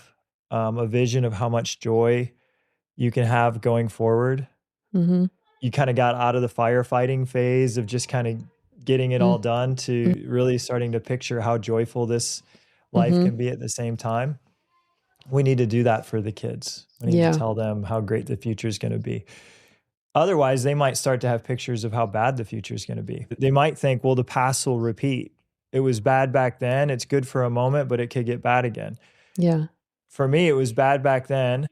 Speaker 2: a vision of how much joy you can have going forward.
Speaker 1: Mhm.
Speaker 2: You kind of got out of the firefighting phase of just kind of getting it all
Speaker 1: Mm.
Speaker 2: done to really starting to picture how joyful this life
Speaker 1: Mhm.
Speaker 2: can be at the same time. We need to do that for the kids. We need to
Speaker 1: Yeah.
Speaker 2: tell them how great the future is going to be. Otherwise, they might start to have pictures of how bad the future is going to be. They might think, well, the past will repeat. It was bad back then. It's good for a moment, but it could get bad again.
Speaker 1: Yeah.
Speaker 2: For me, it was bad back then.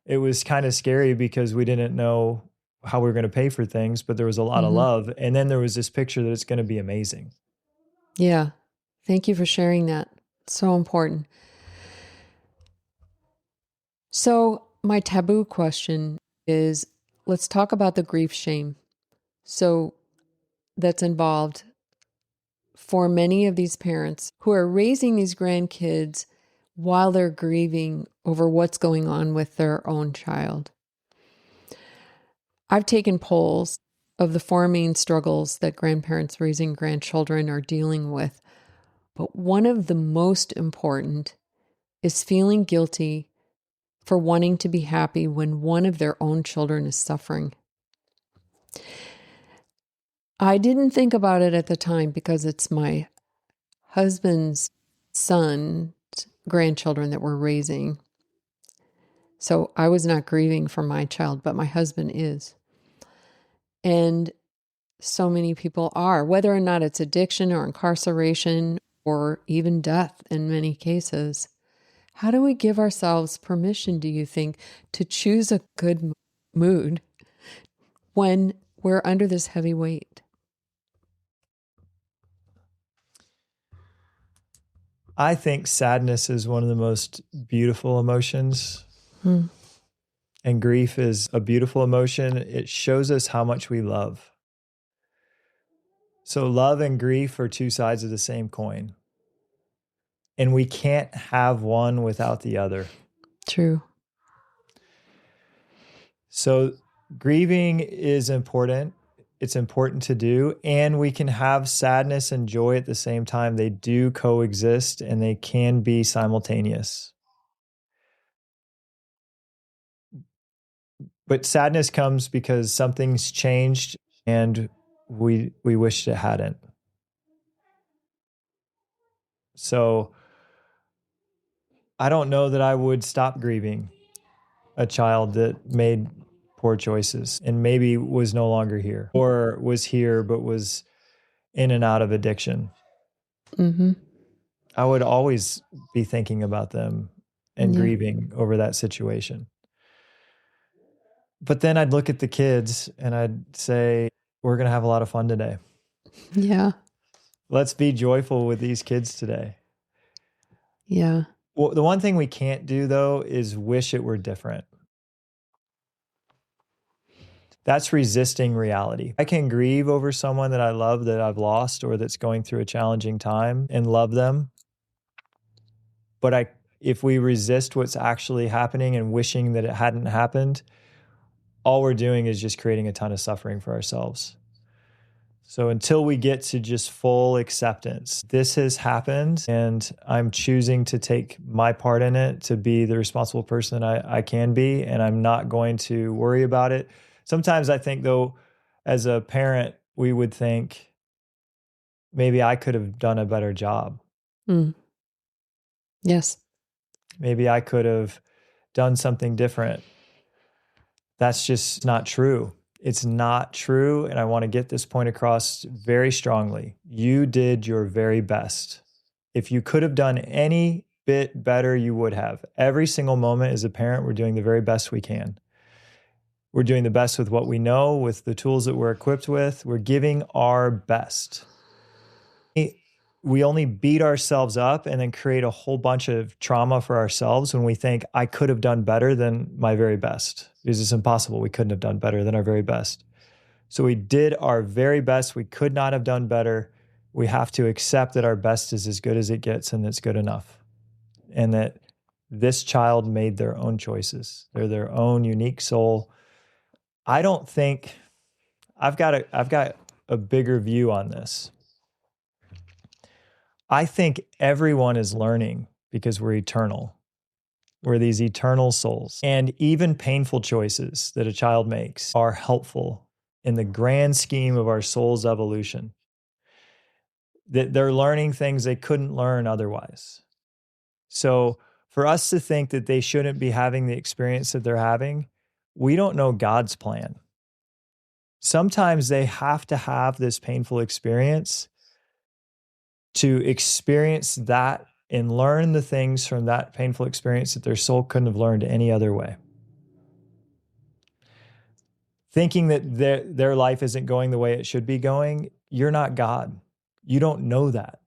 Speaker 2: It was kind of scary because we didn't know how we were going to pay for things, but there was a lot of
Speaker 1: Mhm.
Speaker 2: love. And then there was this picture that it's going to be amazing.
Speaker 1: Yeah. Thank you for sharing that. It's so important. So, my taboo question is, let's talk about the grief shame. So, that's involved for many of these parents who are raising these grandkids while they're grieving over what's going on with their own child. I've taken polls of the 4 main struggles that grandparents raising grandchildren are dealing with, but one of the most important is feeling guilty for wanting to be happy when one of their own children is suffering. I didn't think about it at the time because it's my husband's son's grandchildren that we're raising. So I was not grieving for my child, but my husband is. And so many people are, whether or not it's addiction or incarceration or even death in many cases. How do we give ourselves permission, do you think, to choose a good mood when we're under this heavy weight?
Speaker 2: I think sadness is one of the most beautiful emotions,
Speaker 1: Hmm.
Speaker 2: and grief is a beautiful emotion. It shows us how much we love. So, love and grief are 2 sides of the same coin, and we can't have one without the other.
Speaker 1: True.
Speaker 2: So, grieving is important. it's important to do. And we can have sadness and joy at the same time. They do coexist and they can be simultaneous. But sadness comes because something's changed and we wished it hadn't. So I don't know that I would stop grieving a child that made poor choices and maybe was no longer here, or was here but was in and out of addiction.
Speaker 1: Mm-hmm.
Speaker 2: I would always be thinking about them and grieving over that situation. But then I'd look at the kids and I'd say, we're going to have a lot of fun today.
Speaker 1: Yeah.
Speaker 2: Let's be joyful with these kids today.
Speaker 1: Yeah.
Speaker 2: Well, the one thing we can't do, though, is wish it were different. That's resisting reality. I can grieve over someone that I love that I've lost or that's going through a challenging time and love them. But if we resist what's actually happening and wishing that it hadn't happened, all we're doing is just creating a ton of suffering for ourselves. So until we get to just full acceptance, this has happened and I'm choosing to take my part in it, to be the responsible person I can be, and I'm not going to worry about it. Sometimes I think, though, as a parent, we would think maybe I could have done a better job.
Speaker 1: Mm. Yes.
Speaker 2: Maybe I could have done something different. That's just not true. It's not true. And I want to get this point across very strongly. You did your very best. If you could have done any bit better, you would have. Every single moment as a parent, we're doing the very best we can. We're doing the best with what we know, with the tools that we're equipped with. We're giving our best. We only beat ourselves up and then create a whole bunch of trauma for ourselves when we think, I could have done better than my very best. Because it's impossible. We couldn't have done better than our very best. So we did our very best. We could not have done better. We have to accept that our best is as good as it gets and it's good enough. And that this child made their own choices. They're their own unique soul. I don't think, I've got a bigger view on this. I think everyone is learning because we're eternal. We're these eternal souls. And even painful choices that a child makes are helpful in the grand scheme of our soul's evolution. That they're learning things they couldn't learn otherwise. So for us to think that they shouldn't be having the experience that they're having, we don't know God's plan. Sometimes they have to have this painful experience to experience that and learn the things from that painful experience that their soul couldn't have learned any other way. Thinking that their life isn't going the way it should be going, you're not God. You don't know that.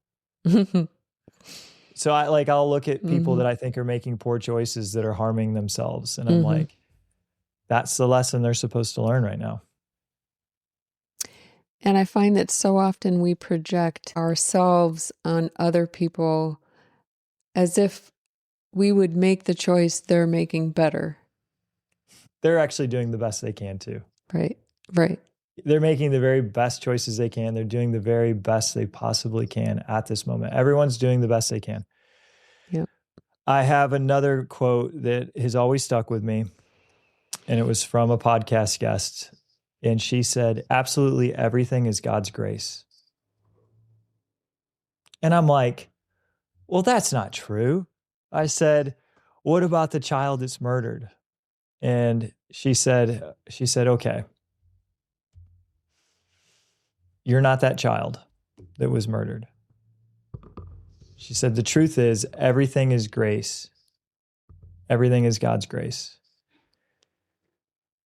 Speaker 2: So I'll look at people that I think are making poor choices that are harming themselves. And I'm like, that's the lesson they're supposed to learn right now.
Speaker 1: And I find that so often we project ourselves on other people as if we would make the choice they're making better.
Speaker 2: They're actually doing the best they can too.
Speaker 1: Right.
Speaker 2: They're making the very best choices they can. They're doing the very best they possibly can at this moment. Everyone's doing the best they can.
Speaker 1: Yep.
Speaker 2: I have another quote that has always stuck with me, and it was from a podcast guest. And she said, absolutely everything is God's grace. And I'm like, well, that's not true. I said, what about the child that's murdered? And she said, okay, you're not that child that was murdered. She said, the truth is everything is grace. Everything is God's grace.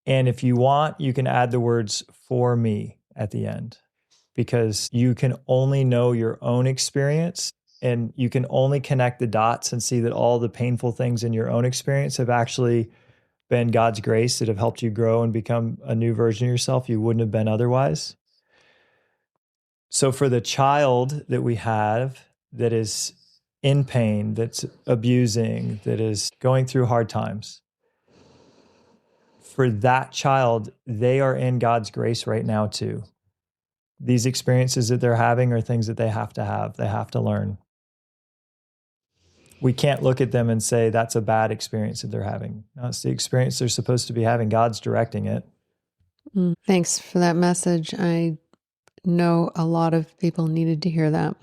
Speaker 2: And if you want, you can add the words "for me" at the end, because you can only know your own experience and you can only connect the dots and see that all the painful things in your own experience have actually been God's grace that have helped you grow and become a new version of yourself you wouldn't have been otherwise. So for the child that we have that is in pain, that's abusing, that is going through hard times, for that child, they are in God's grace right now too. these experiences that they're having are things that they have to have. They have to learn. We can't look at them and say that's a bad experience that they're having. No, it's the experience they're supposed to be having. God's directing it.
Speaker 1: Thanks for that message. I know a lot of people needed to hear that.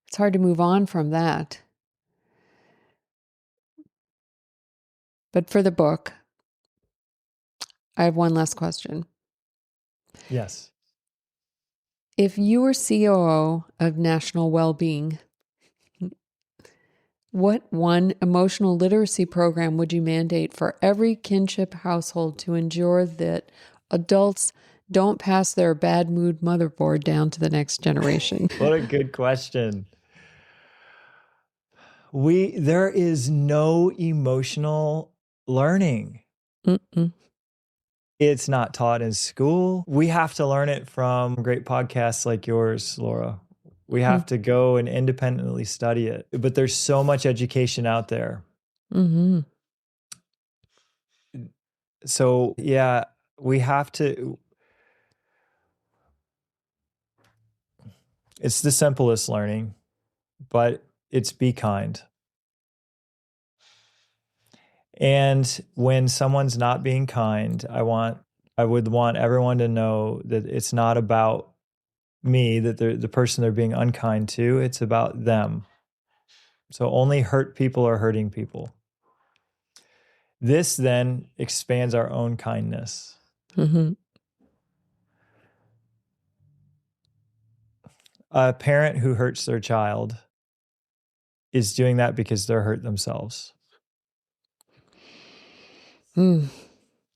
Speaker 1: It's hard to move on from that. But for the book, I have one last question.
Speaker 2: Yes.
Speaker 1: If you were COO of National Wellbeing, what one emotional literacy program would you mandate for every kinship household to ensure that adults don't pass their bad mood motherboard down to the next generation?
Speaker 2: What a good question. There is no emotional learning.
Speaker 1: Mm-mm.
Speaker 2: It's not taught in school. We have to learn it from great podcasts like yours, Laura. We have to go and independently study it. But there's so much education out there.
Speaker 1: Mm-hmm.
Speaker 2: So, yeah, we have to. It's the simplest learning, but it's be kind. And when someone's not being kind, I would want everyone to know that it's not about me, that the person they're being unkind to, it's about them. So only hurt people are hurting people. This then expands our own kindness.
Speaker 1: Mm-hmm.
Speaker 2: A parent who hurts their child is doing that because they're hurt themselves.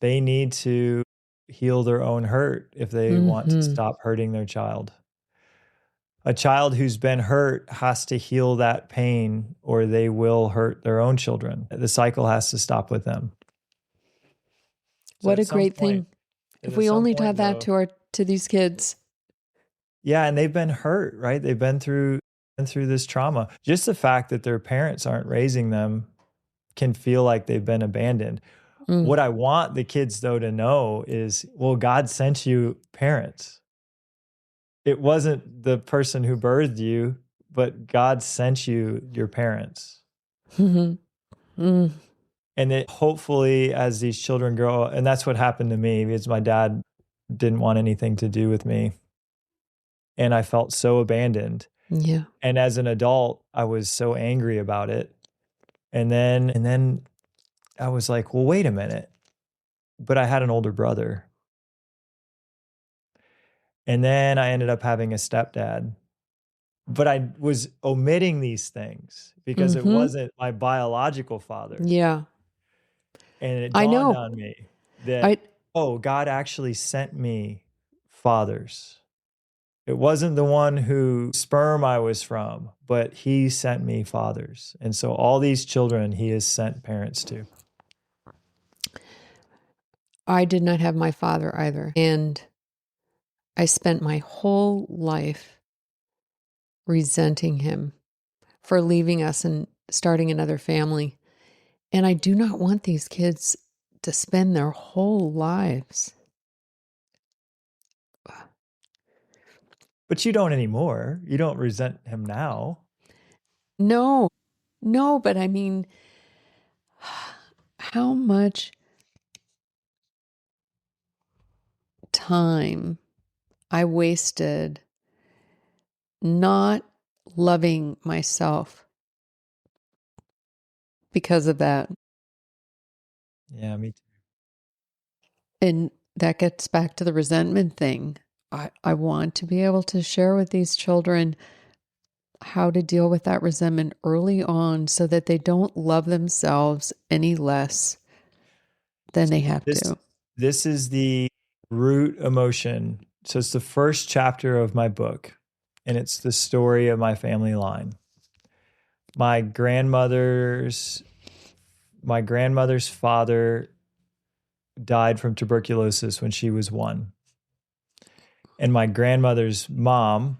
Speaker 2: They need to heal their own hurt if they want to stop hurting their child. A child who's been hurt has to heal that pain or they will hurt their own children. The cycle has to stop with them.
Speaker 1: What a great thing. If we only taught that to these kids.
Speaker 2: Yeah, and they've been hurt, right? They've been through this trauma. Just the fact that their parents aren't raising them can feel like they've been abandoned. What I want the kids, though, to know is, well, God sent you parents. It wasn't the person who birthed you, but God sent you your parents. And it hopefully, as these children grow, and that's what happened to me, because my dad didn't want anything to do with me. And I felt so abandoned.
Speaker 1: Yeah.
Speaker 2: And as an adult, I was so angry about it. And then I was like, well, wait a minute. But I had an older brother. And then I ended up having a stepdad. But I was omitting these things because it wasn't my biological father.
Speaker 1: Yeah.
Speaker 2: And it dawned on me that, God actually sent me fathers. It wasn't the one whose sperm I was from, but he sent me fathers. And so all these children he has sent parents to.
Speaker 1: I did not have my father either. And I spent my whole life resenting him for leaving us and starting another family. And I do not want these kids to spend their whole lives.
Speaker 2: But you don't anymore. You don't resent him now.
Speaker 1: No, but I mean, how much time I wasted not loving myself because of that.
Speaker 2: Yeah, me too.
Speaker 1: And that gets back to the resentment thing. I want to be able to share with these children how to deal with that resentment early on so that they don't love themselves any less than they have to.
Speaker 2: This is the root emotion. So it's the first chapter of my book, and it's the story of my family line. My grandmother's father died from tuberculosis when she was 1. And my grandmother's mom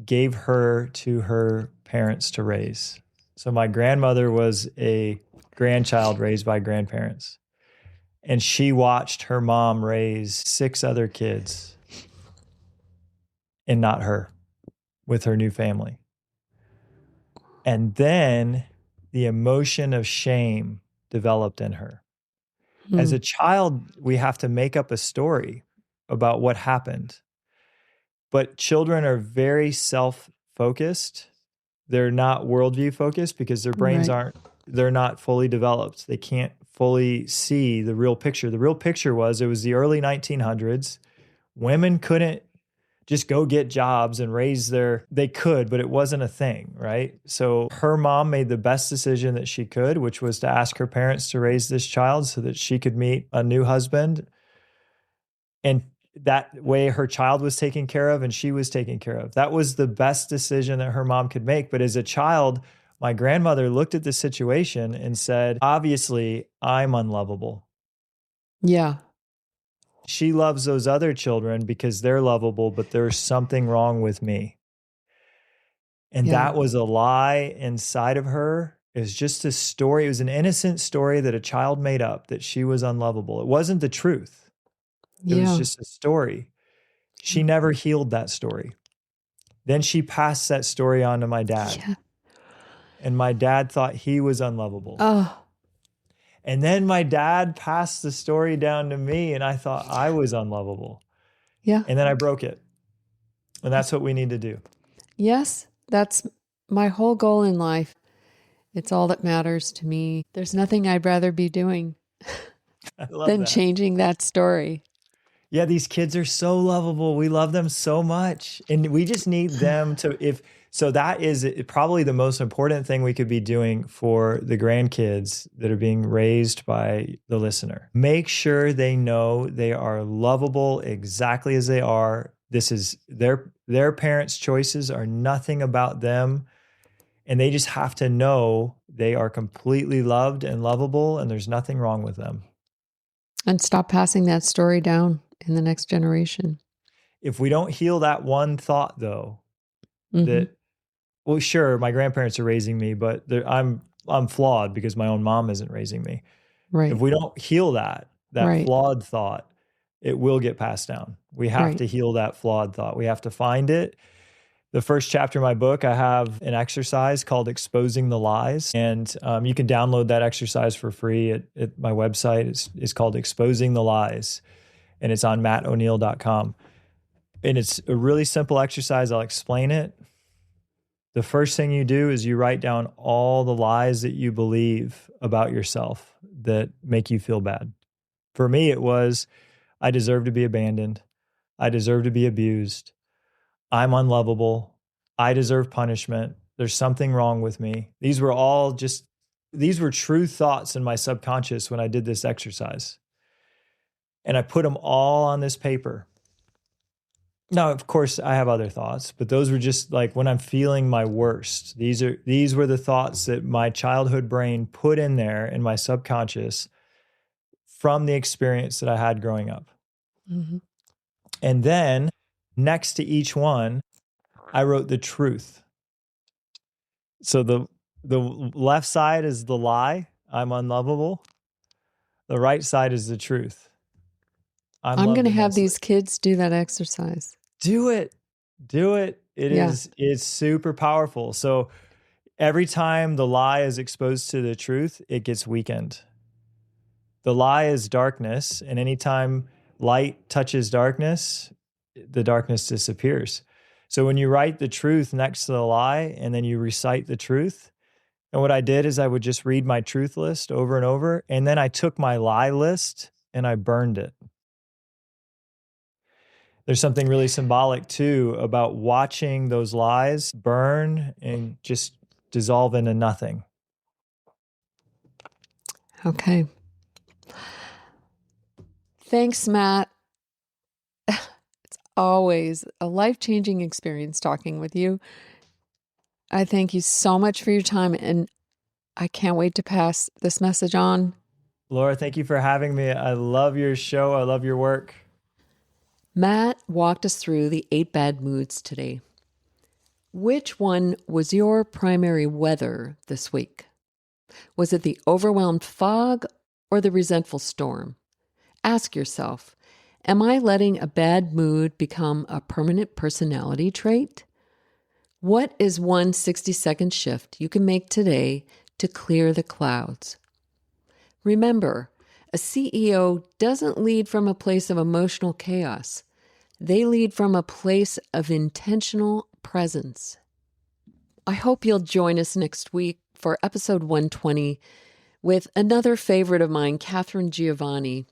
Speaker 2: gave her to her parents to raise. So my grandmother was a grandchild raised by grandparents. And she watched her mom raise 6 other kids and not her with her new family. And then the emotion of shame developed in her. As a child, we have to make up a story about what happened. But children are very self-focused. They're not worldview focused because their brains they're not fully developed. They can't fully see the real picture. The real picture was it was the early 1900s. Women couldn't just go get jobs and they could, but it wasn't a thing, right? So her mom made the best decision that she could, which was to ask her parents to raise this child so that she could meet a new husband. And that way her child was taken care of and she was taken care of. That was the best decision that her mom could make. But as a child, my grandmother looked at the situation and said, obviously, I'm unlovable.
Speaker 1: Yeah.
Speaker 2: She loves those other children because they're lovable, but there's something wrong with me. And that was a lie inside of her. It was just a story. It was an innocent story that a child made up that she was unlovable. It wasn't the truth. It was just a story. She never healed that story. Then she passed that story on to my dad.
Speaker 1: Yeah.
Speaker 2: And my dad thought he was unlovable.
Speaker 1: Oh.
Speaker 2: And then my dad passed the story down to me and I thought I was unlovable.
Speaker 1: Yeah.
Speaker 2: And then I broke it. And that's what we need to do.
Speaker 1: Yes, that's my whole goal in life. It's all that matters to me. There's nothing I'd rather be doing than changing that story.
Speaker 2: Yeah, these kids are so lovable. We love them so much. And we just need them to, so that is probably the most important thing we could be doing for the grandkids that are being raised by the listener. Make sure they know they are lovable exactly as they are. This is their parents' choices are nothing about them. And they just have to know they are completely loved and lovable and there's nothing wrong with them.
Speaker 1: And stop passing that story down in the next generation.
Speaker 2: If we don't heal that one thought though, that, well, sure, my grandparents are raising me, but I'm flawed because my own mom isn't raising me.
Speaker 1: Right.
Speaker 2: If we don't heal that flawed thought, it will get passed down. We have to heal that flawed thought. We have to find it. The first chapter of my book, I have an exercise called Exposing the Lies. And you can download that exercise for free at my website. It's called Exposing the Lies. And it's on mattoneil.com. And it's a really simple exercise. I'll explain it. The first thing you do is you write down all the lies that you believe about yourself that make you feel bad. For me, it was, I deserve to be abandoned. I deserve to be abused. I'm unlovable. I deserve punishment. There's something wrong with me. These were true thoughts in my subconscious when I did this exercise. And I put them all on this paper. Now, of course, I have other thoughts, but those were just like when I'm feeling my worst. These were the thoughts that my childhood brain put in there in my subconscious from the experience that I had growing up. Mm-hmm. And then next to each one, I wrote the truth. So the left side is the lie, I'm unlovable. The right side is the truth.
Speaker 1: I'm going to have these kids do that exercise.
Speaker 2: Do it. It's super powerful. So every time the lie is exposed to the truth, it gets weakened. The lie is darkness, and anytime light touches darkness, the darkness disappears. So when you write the truth next to the lie, and then you recite the truth, and what I did is I would just read my truth list over and over, and then I took my lie list and I burned it. There's something really symbolic too about watching those lies burn and just dissolve into nothing.
Speaker 1: Okay. Thanks, Matt. It's always a life-changing experience talking with you. I thank you so much for your time, and I can't wait to pass this message on.
Speaker 2: Laura, thank you for having me. I love your show. I love your work.
Speaker 1: Matt walked us through the 8 bad moods today. Which one was your primary weather this week? Was it the overwhelmed fog or the resentful storm? Ask yourself, am I letting a bad mood become a permanent personality trait? What is one 60-second shift you can make today to clear the clouds? Remember, a CEO doesn't lead from a place of emotional chaos. They lead from a place of intentional presence. I hope you'll join us next week for episode 120 with another favorite of mine, Catherine Giovanni.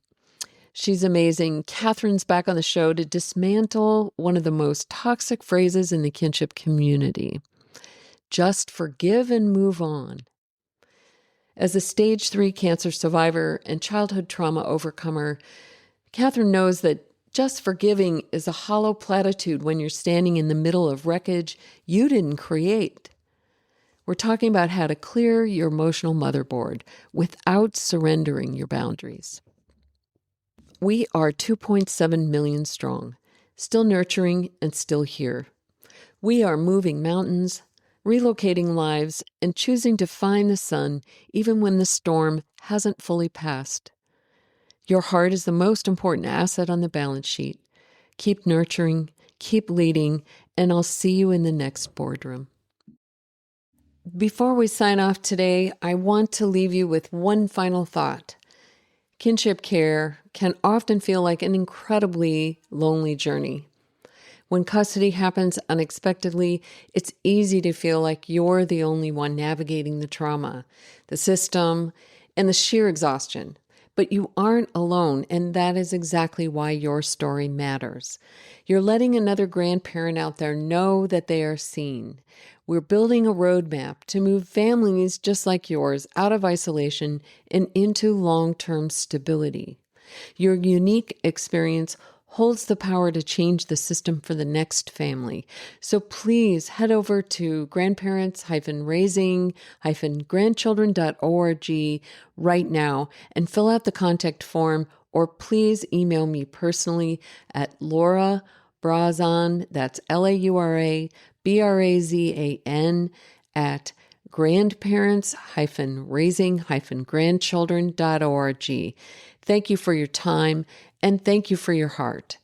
Speaker 1: She's amazing. Catherine's back on the show to dismantle one of the most toxic phrases in the kinship community. Just forgive and move on. As a stage 3 cancer survivor and childhood trauma overcomer, Catherine knows that just forgiving is a hollow platitude when you're standing in the middle of wreckage you didn't create. We're talking about how to clear your emotional motherboard without surrendering your boundaries. We are 2.7 million strong, still nurturing and still here. We are moving mountains, relocating lives, and choosing to find the sun even when the storm hasn't fully passed. Your heart is the most important asset on the balance sheet. Keep nurturing, keep leading, and I'll see you in the next boardroom. Before we sign off today, I want to leave you with one final thought. Kinship care can often feel like an incredibly lonely journey. When custody happens unexpectedly, it's easy to feel like you're the only one navigating the trauma, the system, and the sheer exhaustion. But you aren't alone, and that is exactly why your story matters. You're letting another grandparent out there know that they are seen. We're building a roadmap to move families just like yours out of isolation and into long-term stability. Your unique experience holds the power to change the system for the next family. So please head over to grandparents-raising-grandchildren.org right now and fill out the contact form, or please email me personally at Laura Brazan, that's LauraBrazan, at grandparents-raising-grandchildren.org. Thank you for your time, and thank you for your heart.